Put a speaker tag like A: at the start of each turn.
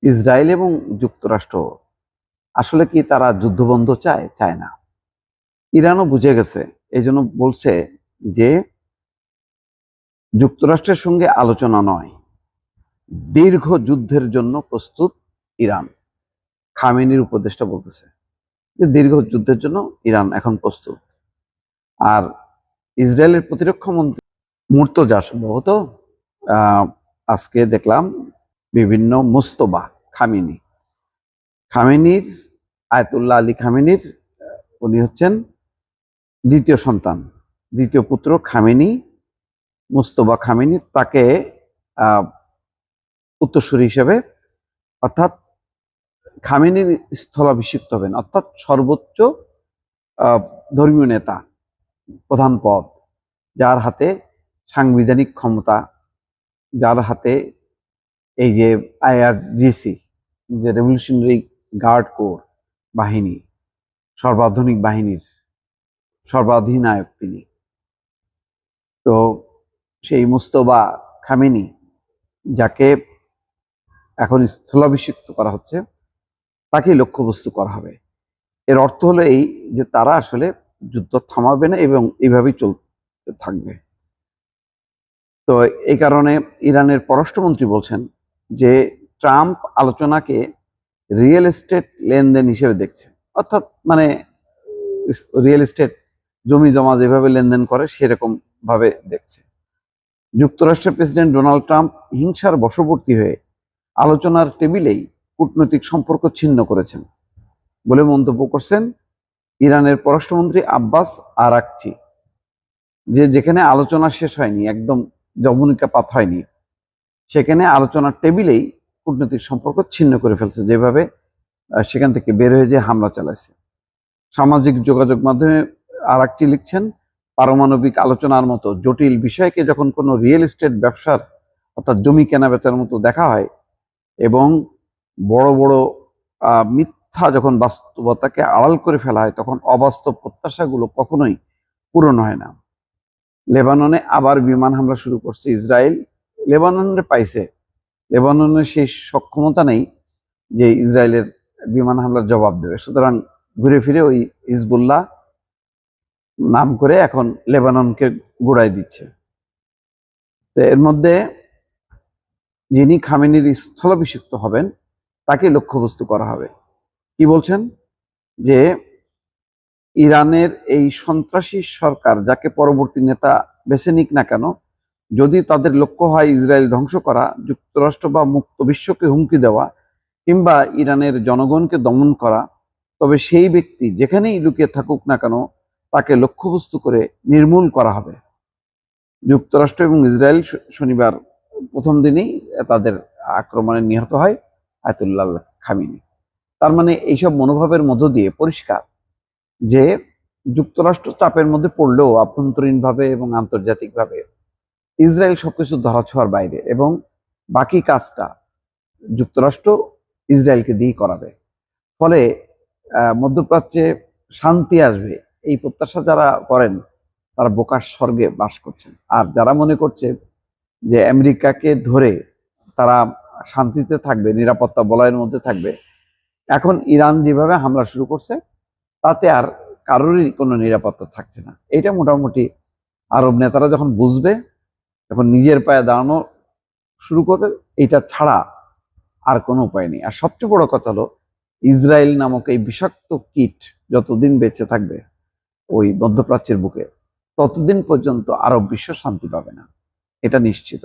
A: Israel এবং যুক্তরাষ্ট্র আসলে কি তারা যুদ্ধবন্ধ চায়? চায় না। ইরানও বুঝে গেছে। এজন্য বলছে যে যুক্তরাষ্ট্রের সঙ্গে আলোচনা নয়, দীর্ঘ যুদ্ধের জন্য প্রস্তুত ইরান। খামেনির উপদেষ্টা বলতেছে যে দীর্ঘ যুদ্ধের জন্য ইরান এখন প্রস্তুত। আর ইসরায়েলের প্রতিরক্ষা মন্ত্রী মুর্তজা সম্ভবত আজকে দেখলাম বিভিন্ন মুস্তবা খামেনির আয়াতুল্লাহ আলী খামেনির উনি হচ্ছেন দ্বিতীয় সন্তান, দ্বিতীয় পুত্র খামেনি, মুস্তফা খামেনি তাকে উত্তরসূরি হিসেবে অর্থাৎ খামেনির স্থলাভিষিক্ত হবেন, অর্থাৎ সর্বোচ্চ ধর্মীয় নেতা, প্রধান পদ, যার হাতে সাংবিধানিক ক্ষমতা, যার হাতে এই যে আইআরজিসি, যে রেভলিউশনারি গার্ড কোর বাহিনী, সর্বাধুনিক বাহিনীর সর্বাধিনায়ক তিনি। তো সেই মুস্তফা খামেনি যাকে এখন স্থলাভিষিক্ত করা হচ্ছে, তাকেই লক্ষ্যবস্তু করা হবে। এর অর্থ হলো এই যে তারা আসলে যুদ্ধ থামাবে না এবং এইভাবেই চলতে থাকবে। তো এই কারণে ইরানের পররাষ্ট্রমন্ত্রী বলছেন যে ট্রাম্প আলোচনাকে রিয়েল এস্টেট লেনদেন হিসেবে দেখছে, অর্থাৎ মানে রিয়েল এস্টেট জমি জমা যেভাবে লেনদেন করে সেরকম ভাবে দেখছে। যুক্তরাষ্ট্রের প্রেসিডেন্ট ডোনাল্ড ট্রাম্প হিংসার বশবর্তী হয়ে আলোচনার টেবিলেই কূটনৈতিক সম্পর্ক ছিন্ন করেছেন বলে মন্তব্য করছেন ইরানের পররাষ্ট্রমন্ত্রী আব্বাস আরাকচি। যেখানে আলোচনা শেষ হয়নি, একদম যবনিকাপাত হয়নি, সেখানে আলোচনার টেবিলেই কূটনৈতিক সম্পর্ক ছিন্ন করে ফেলছে, যেভাবে সেখান থেকে বের হয়ে যে হামলা চালাইছে। সামাজিক যোগাযোগ মাধ্যমে আরাকচি লিখছেন, পারমাণবিক আলোচনার মতো জটিল বিষয়কে যখন কোনো রিয়েল এস্টেট ব্যবসার অর্থাৎ জমি কেনা বেচার মতো দেখা হয় এবং বড় বড় মিথ্যা যখন বাস্তবতাকে আড়াল করে ফেলা হয়, তখন অবাস্তব প্রত্যাশাগুলো কখনোই পূরণ হয় না। লেবাননে আবার বিমান হামলা শুরু করছে ইসরায়েল। লেবাননে পাইছে, লেবাননের সেই সক্ষমতা নেই যে ইসরায়েলের বিমান হামলার জবাব দেবে। সুতরাং ঘুরে ফিরে ওই হিজবুল্লাহ নাম করে এখন লেবাননকে গোড়ায় দিচ্ছে। তো এর মধ্যে যিনি খামেনির স্থলাভিষিক্ত হবেন তাকে লক্ষ্যবস্তু করা হবে। কি বলছেন? যে ইরানের এই সন্ত্রাসী সরকার যাকে পরবর্তী নেতা বেছে নিক না কেন, যদি তাদের লক্ষ্য হয় ইসরায়েল ধ্বংস করা, যুক্তরাষ্ট্র বা মুক্ত বিশ্বকে হুমকি দেওয়া কিংবা ইরানের জনগণকে দমন করা, তবে সেই ব্যক্তি যেখানেই লুকিয়ে থাকুক না কেন তাকে লক্ষ্যবস্তু করে নির্মূল করা হবে। যুক্তরাষ্ট্র এবং ইসরায়েল শনিবার প্রথম দিনেই তাদের আক্রমণে নিহত হয় আয়াতুল্লাহ খামেনি। তার মানে এইসব মনোভাবের মধ্য দিয়ে পরিষ্কার যে যুক্তরাষ্ট্র চাপের মধ্যে পড়লেও আভ্যন্তরীণভাবে এবং আন্তর্জাতিকভাবে ইসরায়েল সবকিছু ধরাছোঁয়ার বাইরে, এবং বাকি কাজটা যুক্তরাষ্ট্র ইসরায়েলকে দিয়ে করাবে। ফলে মধ্যপ্রাচ্যে শান্তি আসবে এই প্রত্যাশা যারা করেন তারা বোকার স্বর্গে বাস করছেন। আর যারা মনে করছে যে আমেরিকাকে ধরে তারা শান্তিতে থাকবে, নিরাপত্তা বলয়ের মধ্যে থাকবে, এখন ইরান যেভাবে হামলা শুরু করছে তাতে আর কারোরই কোনো নিরাপত্তা থাকছে না। এটা মোটামুটি আরব নেতারা যখন বুঝবে, এখন নিজের পায়ে দাঁড়ানো শুরু করবে, এটা ছাড়া আর কোনো উপায় নেই। আর সবচেয়ে বড় কথা হলো, ইসরায়েল নামক এই বিষাক্ত কীট যতদিন বেঁচে থাকবে ওই মধ্যপ্রাচ্যের বুকে, ততদিন পর্যন্ত আরব বিশ্ব শান্তি পাবে না, এটা নিশ্চিত।